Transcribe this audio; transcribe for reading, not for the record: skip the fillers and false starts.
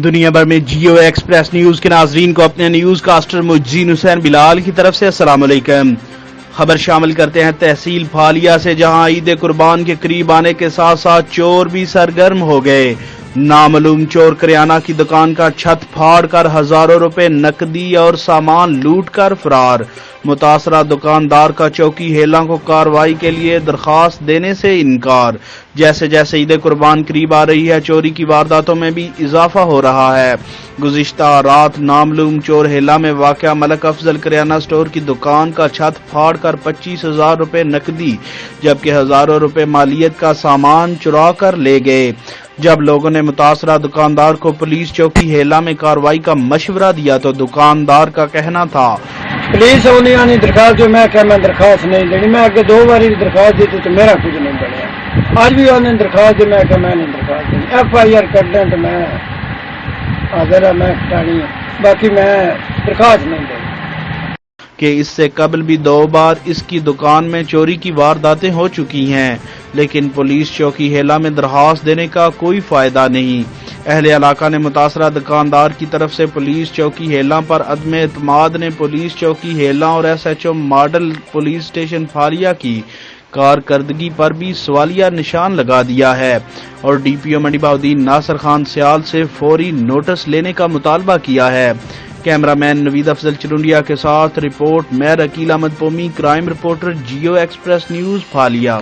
دنیا بھر میں جیو ایکسپریس نیوز کے ناظرین کو اپنے نیوز کاسٹر مجین حسین بلال کی طرف سے السلام علیکم۔ خبر شامل کرتے ہیں تحصیل پھالیا سے، جہاں عید قربان کے قریب آنے کے ساتھ ساتھ چور بھی سرگرم ہو گئے۔ نامعلوم چور کریانہ کی دکان کا چھت پھاڑ کر ہزاروں روپے نقدی اور سامان لوٹ کر فرار۔ متاثرہ دکاندار کا چوکی ہیلاں کو کارروائی کے لیے درخواست دینے سے انکار۔ جیسے جیسے عید قربان قریب آ رہی ہے، چوری کی وارداتوں میں بھی اضافہ ہو رہا ہے۔ گزشتہ رات نامعلوم چور ہیلا میں واقع ملک افضل کریانہ سٹور کی دکان کا چھت پھاڑ کر 25,000 روپے نقدی جبکہ ہزاروں روپے مالیت کا سامان چرا کر لے گئے۔ جب لوگوں نے متاثرہ دکاندار کو پولیس چوکی ہیلا میں کارروائی کا مشورہ دیا تو دکاندار کا کہنا تھا، پولیس آنی درخواست جو میں درخواست نہیں دینی، میں اگے 2 بار درخواست دی تو میرا کچھ نہیں بنیا۔ آج بھی آنے درخواست دی، میں نہیں درخواست دینی، FIR کر دیں تو میں حاضر ہے، میں کٹانی ہے، باقی میں درخواست نہیں دینی۔ کہ اس سے قبل بھی 2 بار اس کی دکان میں چوری کی وارداتیں ہو چکی ہیں، لیکن پولیس چوکی ہیلا میں درخواست دینے کا کوئی فائدہ نہیں۔ اہل علاقہ نے متاثرہ دکاندار کی طرف سے پولیس چوکی ہیلا پر عدم اعتماد نے پولیس چوکی ہیلا اور SHO ماڈل پولیس اسٹیشن پھالیا کی کارکردگی پر بھی سوالیہ نشان لگا دیا ہے اور DPO منڈی بہاؤدین ناصر خان سیال سے فوری نوٹس لینے کا مطالبہ کیا ہے۔ کیمرہ مین نوید افضل چرونڈیا کے ساتھ رپورٹ میر عقیل احمد پومی، crime reporter Geo express news پھالیا۔